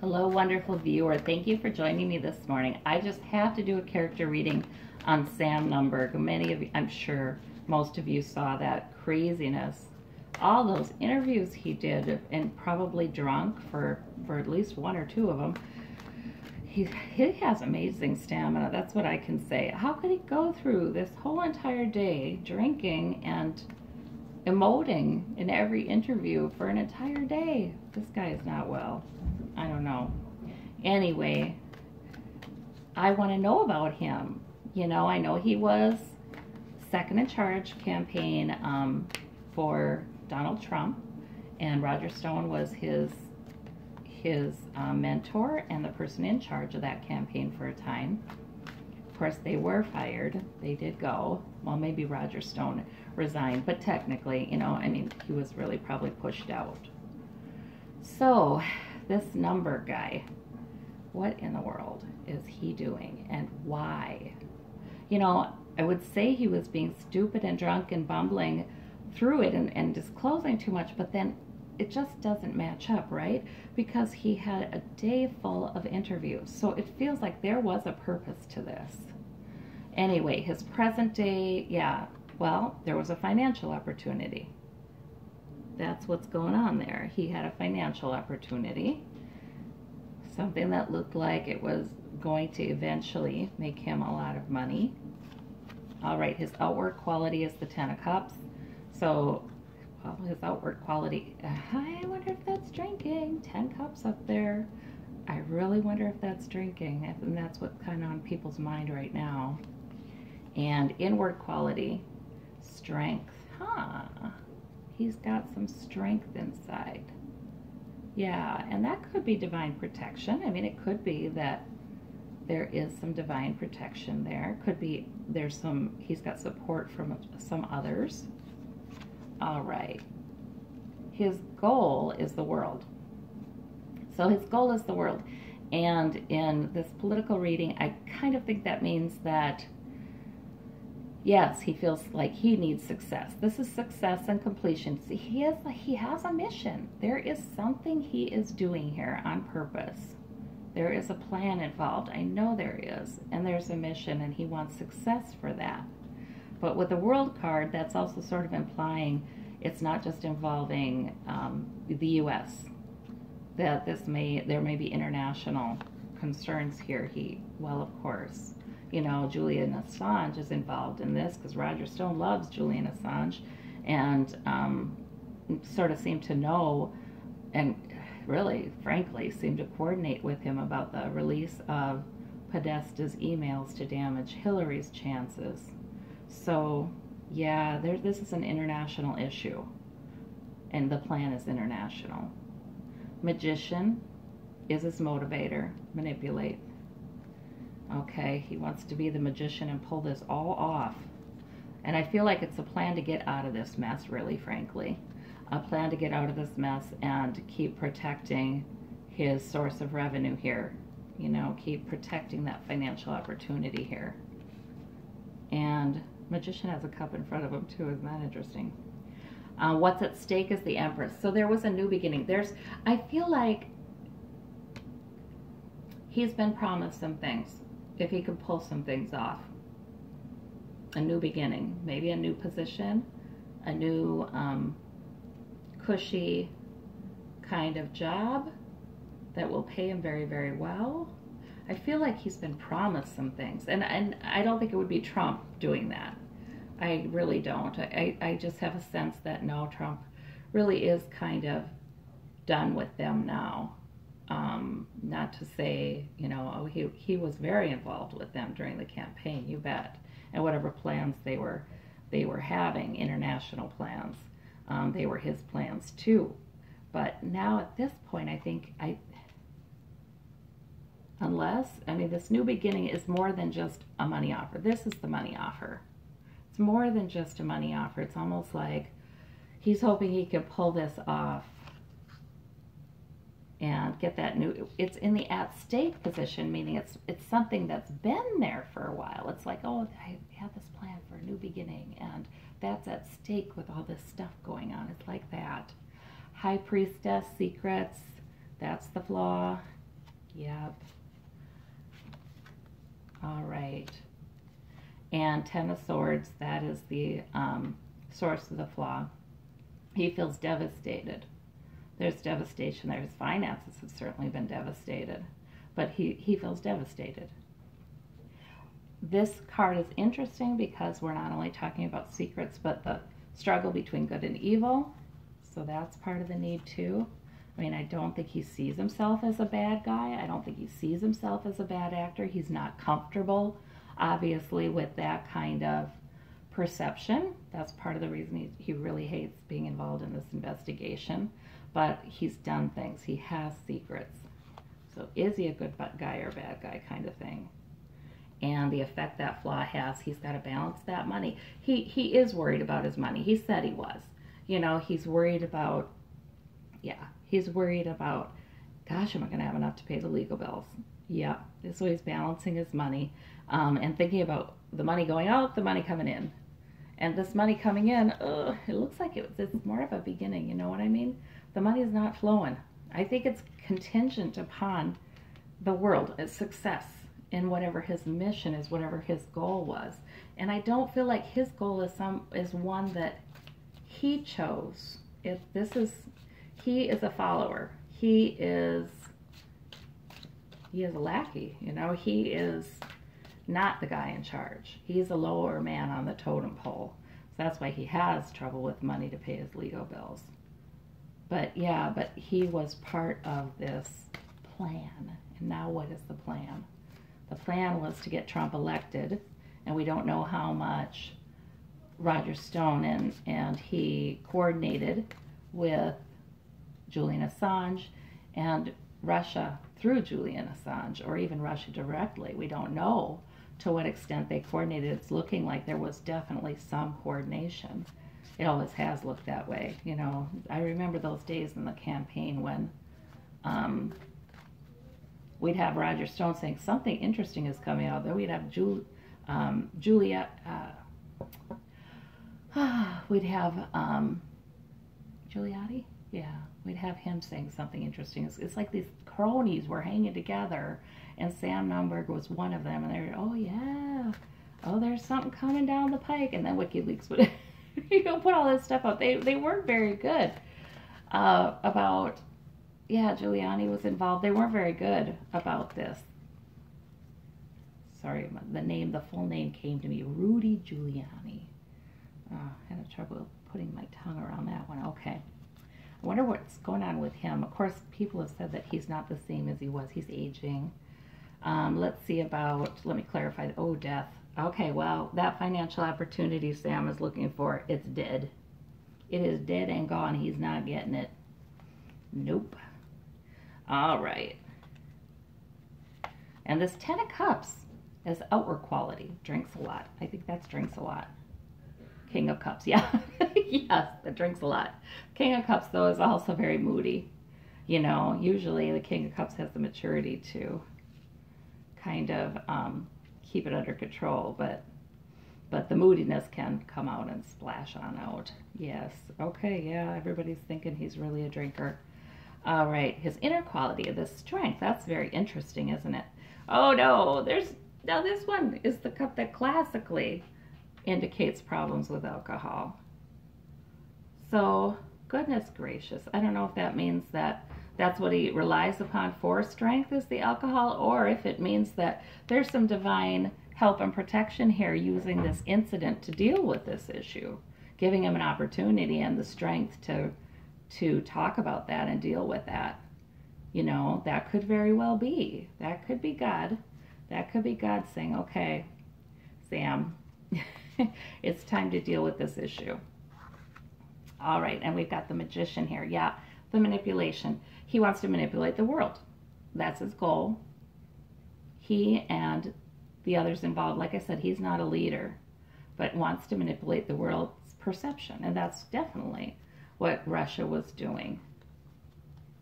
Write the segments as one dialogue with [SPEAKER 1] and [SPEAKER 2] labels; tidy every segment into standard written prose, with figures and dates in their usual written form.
[SPEAKER 1] Hello, wonderful viewer. Thank you for joining me this morning. I just have to do a character reading on Sam Nunberg. Many of you, I'm sure most of you saw that craziness. All those interviews he did, and probably drunk for at least one or two of them. He has amazing stamina. That's what I can say. How could he go through this whole entire day drinking and emoting in every interview for an entire day? This guy is not well. I don't know. Anyway, I want to know about him. You know, I know he was second in charge campaign for Donald Trump, and Roger Stone was his mentor and the person in charge of that campaign for a time. Of course, they were fired. They did go. Well, maybe Roger Stone resigned, but technically, you know, I mean, he was really probably pushed out. So, this Nunberg guy, what in the world is he doing and why? You know, I would say he was being stupid and drunk and bumbling through it and disclosing too much, but then it just doesn't match up, right? Because he had a day full of interviews. So it feels like there was a purpose to this. Anyway, his present day, yeah, well, there was a financial opportunity. That's what's going on there. He had a financial opportunity, something that looked like it was going to eventually make him a lot of money. All right, his outward quality is the Ten of Cups. So, well, his outward quality, I wonder if that's drinking. 10 cups up there. I really wonder if that's drinking, and that's what's kind of on people's mind right now. And inward quality, strength. Huh. He's got some strength inside. Yeah, and that could be divine protection. I mean, it could be that there is some divine protection there. Could be he's got support from some others. All right. His goal is the world. So his goal is the world. And in this political reading, I kind of think that means that yes, he feels like he needs success. This is success and completion. See, he has a mission. There is something he is doing here on purpose. There is a plan involved. I know there is. And there's a mission, and he wants success for that. But with the World card, that's also sort of implying it's not just involving the U.S. That there may be international concerns here. Well, of course. You know, Julian Assange is involved in this because Roger Stone loves Julian Assange and sort of seemed to know and really, frankly, seemed to coordinate with him about the release of Podesta's emails to damage Hillary's chances. So, yeah, this is an international issue, and the plan is international. Magician is his motivator, manipulate. Okay, he wants to be the magician and pull this all off. And I feel like it's a plan to get out of this mess, really, frankly. A plan to get out of this mess and keep protecting his source of revenue here. You know, keep protecting that financial opportunity here. And magician has a cup in front of him, too. Isn't that interesting? What's at stake is the Empress. So there was a new beginning. I feel like he's been promised some things. If he could pull some things off. A new beginning, maybe a new position, a new cushy kind of job that will pay him very, very well. I feel like he's been promised some things, and I don't think it would be Trump doing that. I really don't. I just have a sense that no, Trump really is kind of done with them now. Not to say, you know, oh, he was very involved with them during the campaign, you bet, and whatever plans they were having, international plans, they were his plans too. But now at this point, I think this new beginning is more than just a money offer. This is the money offer. It's more than just a money offer. It's almost like he's hoping he can pull this off and get that new, it's in the at stake position, meaning it's something that's been there for a while. It's like, oh, I have this plan for a new beginning, and that's at stake with all this stuff going on. It's like that. High Priestess, secrets, that's the flaw. Yep. All right. And Ten of Swords, that is the source of the flaw. He feels devastated. There's devastation there. His finances have certainly been devastated, but he feels devastated. This card is interesting because we're not only talking about secrets, but the struggle between good and evil. So that's part of the need too. I mean, I don't think he sees himself as a bad guy. I don't think he sees himself as a bad actor. He's not comfortable, obviously, with that kind of perception. That's part of the reason he really hates being involved in this investigation. But he's done things. He has secrets. So is he a good guy or bad guy kind of thing? And the effect that flaw has, he's got to balance that money. He is worried about his money. He said he was. You know, he's worried about, he's worried about, gosh, am I going to have enough to pay the legal bills? Yeah, so he's balancing his money and thinking about the money going out, the money coming in. And this money coming in, it looks like it's more of a beginning, you know what I mean? The money is not flowing. I think it's contingent upon the world, its success in whatever his mission is, whatever his goal was. And I don't feel like his goal is one that he chose. He is a follower. He is a lackey, you know. He is not the guy in charge. He's a lower man on the totem pole. So that's why he has trouble with money to pay his legal bills. But yeah, but he was part of this plan. And now what is the plan? The plan was to get Trump elected, and we don't know how much Roger Stone and he coordinated with Julian Assange and Russia through Julian Assange, or even Russia directly. We don't know to what extent they coordinated. It's looking like there was definitely some coordination. It always has looked that way. You know, I remember those days in the campaign when we'd have Roger Stone saying something interesting is coming out. Then we'd have we'd have Giuliani? Yeah, we'd have him saying something interesting. It's like these cronies were hanging together, and Sam Nunberg was one of them, and they're, oh yeah, oh there's something coming down the pike, and then WikiLeaks would put all this stuff out. They weren't very good about, yeah, Giuliani was involved. They weren't very good about this. Sorry, the full name came to me, Rudy Giuliani. I had trouble putting my tongue around that one. Okay. I wonder what's going on with him. Of course, people have said that he's not the same as he was. He's aging. Let's see about, let me clarify. Oh, death. Okay, well, that financial opportunity Sam is looking for, it's dead. It is dead and gone. He's not getting it. Nope. All right. And this Ten of Cups is outward quality. Drinks a lot. I think that's drinks a lot. King of Cups, yeah. Yes, that drinks a lot. King of Cups, though, is also very moody. You know, usually the King of Cups has the maturity to kind of keep it under control, but the moodiness can come out and splash on out. Yes, okay, yeah, everybody's thinking he's really a drinker. All right, his inner quality, the strength, that's very interesting, isn't it? Oh, no, now this one is the cup that classically indicates problems with alcohol. So, goodness gracious, I don't know if that means that that's what he relies upon for strength is the alcohol, or if it means that there's some divine help and protection here using this incident to deal with this issue, giving him an opportunity and the strength to talk about that and deal with that. You know, that could very well be. That could be God. That could be God saying, okay, Sam, it's time to deal with this issue. All right, and we've got the magician here. Yeah, the manipulation. He wants to manipulate the world. That's his goal. He and the others involved, like I said, he's not a leader, but wants to manipulate the world's perception. And that's definitely what Russia was doing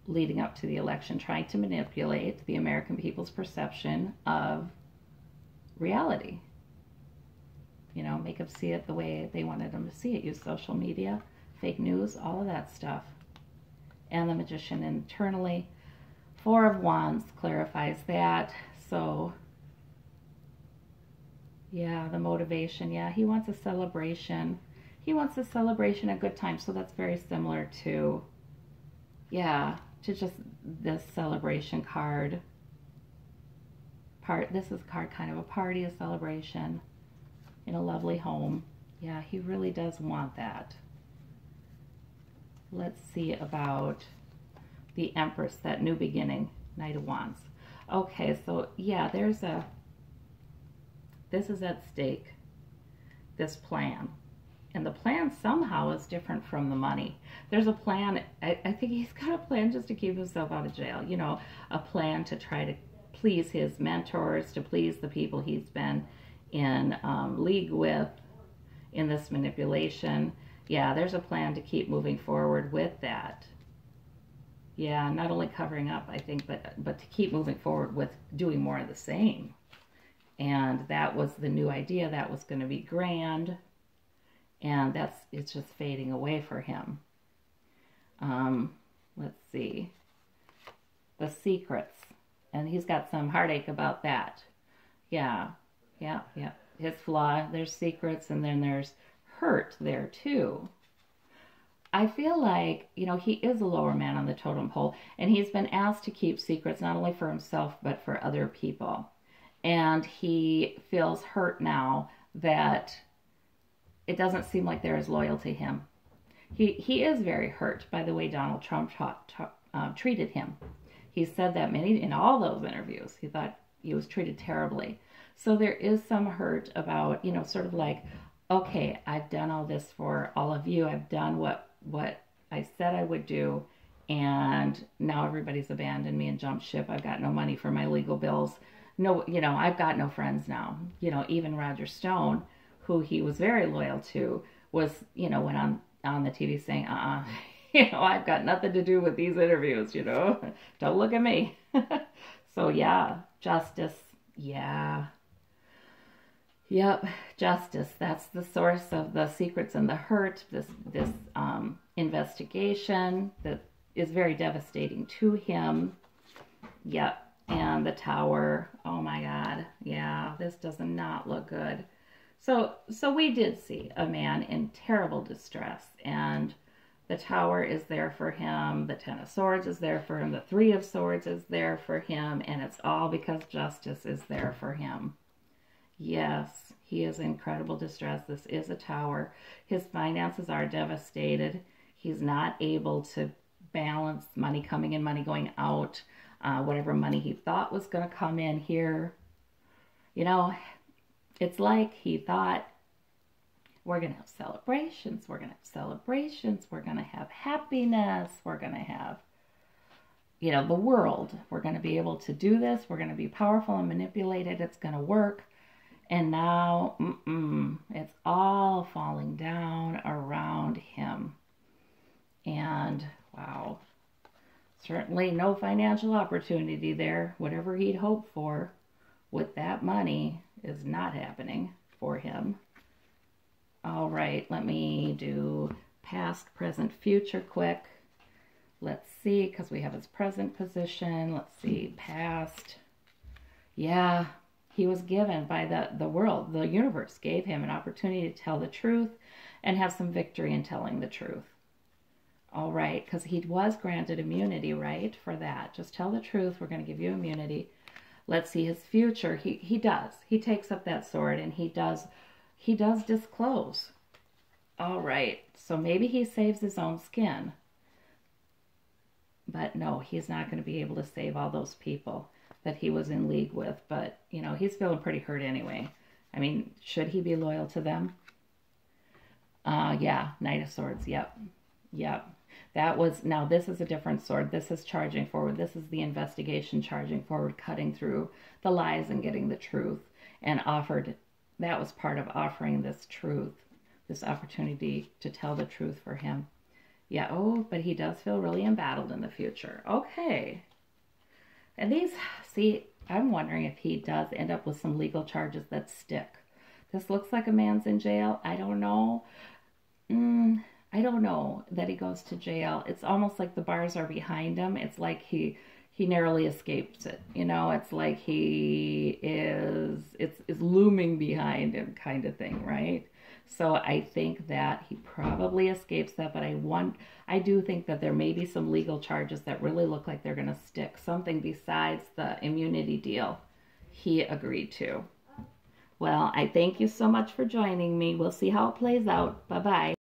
[SPEAKER 1] leading up to the election, trying to manipulate the American people's perception of reality. You know, make them see it the way they wanted them to see it. Use social media, fake news, all of that stuff. And the magician internally Four of Wands clarifies that. So, yeah, the motivation. Yeah, he wants a celebration. He wants a celebration, a good time. So that's very similar to, yeah, to just this celebration card. This is a card kind of a party, a celebration in a lovely home. Yeah, he really does want that. Let's see about the Empress, that new beginning, Knight of Wands. Okay, so yeah, this is at stake, this plan. And the plan somehow is different from the money. There's a plan, I think he's got a plan just to keep himself out of jail. You know, a plan to try to please his mentors, to please the people he's been in league with in this manipulation. Yeah, there's a plan to keep moving forward with that. Yeah, not only covering up, I think, but to keep moving forward with doing more of the same. And that was the new idea. That was going to be grand. And it's just fading away for him. Let's see. The secrets. And he's got some heartache about that. Yeah. His flaw, there's secrets, and then there's hurt there too. I feel like, you know, he is a lower man on the totem pole, and he's been asked to keep secrets not only for himself, but for other people. And he feels hurt now that it doesn't seem like they're as loyal to him. He is very hurt by the way Donald Trump treated him. He said that in all those interviews. He thought he was treated terribly. So there is some hurt about, you know, sort of like, okay, I've done all this for all of you. I've done what I said I would do, and now everybody's abandoned me and jumped ship. I've got no money for my legal bills. No, you know, I've got no friends now. You know, even Roger Stone, who he was very loyal to, was, you know, went on the TV saying, you know, I've got nothing to do with these interviews, you know. Don't look at me. So, yeah, justice, yeah. Yep, justice. That's the source of the secrets and the hurt, this investigation that is very devastating to him. Yep, and the Tower. Oh, my God. Yeah, this does not look good. So we did see a man in terrible distress, and the Tower is there for him, the Ten of Swords is there for him, the Three of Swords is there for him, and it's all because justice is there for him. Yes, he is in incredible distress. This is a Tower. His finances are devastated. He's not able to balance money coming in, money going out, whatever money he thought was going to come in here. You know, it's like he thought, we're going to have celebrations, we're going to have celebrations, we're going to have happiness, we're going to have, you know, the world. We're going to be able to do this, we're going to be powerful and manipulated, it's going to work. And now, it's all falling down around him. And, wow, certainly no financial opportunity there. Whatever he'd hoped for with that money is not happening for him. All right, let me do past, present, future quick. Let's see, because we have his present position. Let's see, past. Yeah, he was given by the world, the universe gave him an opportunity to tell the truth and have some victory in telling the truth. All right, because he was granted immunity, right, for that. Just tell the truth, we're going to give you immunity. Let's see his future. He does. He takes up that sword, and he does disclose. All right, so maybe he saves his own skin. But no, he's not going to be able to save all those people that he was in league with. But, you know, he's feeling pretty hurt anyway. I mean, should he be loyal to them? Yeah, Knight of Swords, yep. That was, now this is a different sword. This is charging forward. This is the investigation charging forward, cutting through the lies and getting the truth. And that was part of offering this truth, this opportunity to tell the truth for him. Yeah, oh, but he does feel really embattled in the future. Okay. And these, see, I'm wondering if he does end up with some legal charges that stick. This looks like a man's in jail. I don't know. I don't know that he goes to jail. It's almost like the bars are behind him. It's like he he narrowly escapes it. You know, it's like he is looming behind him kind of thing, right? So I think that he probably escapes that, but I do think that there may be some legal charges that really look like they're going to stick. Something besides the immunity deal he agreed to. Well, I thank you so much for joining me. We'll see how it plays out. Bye-bye.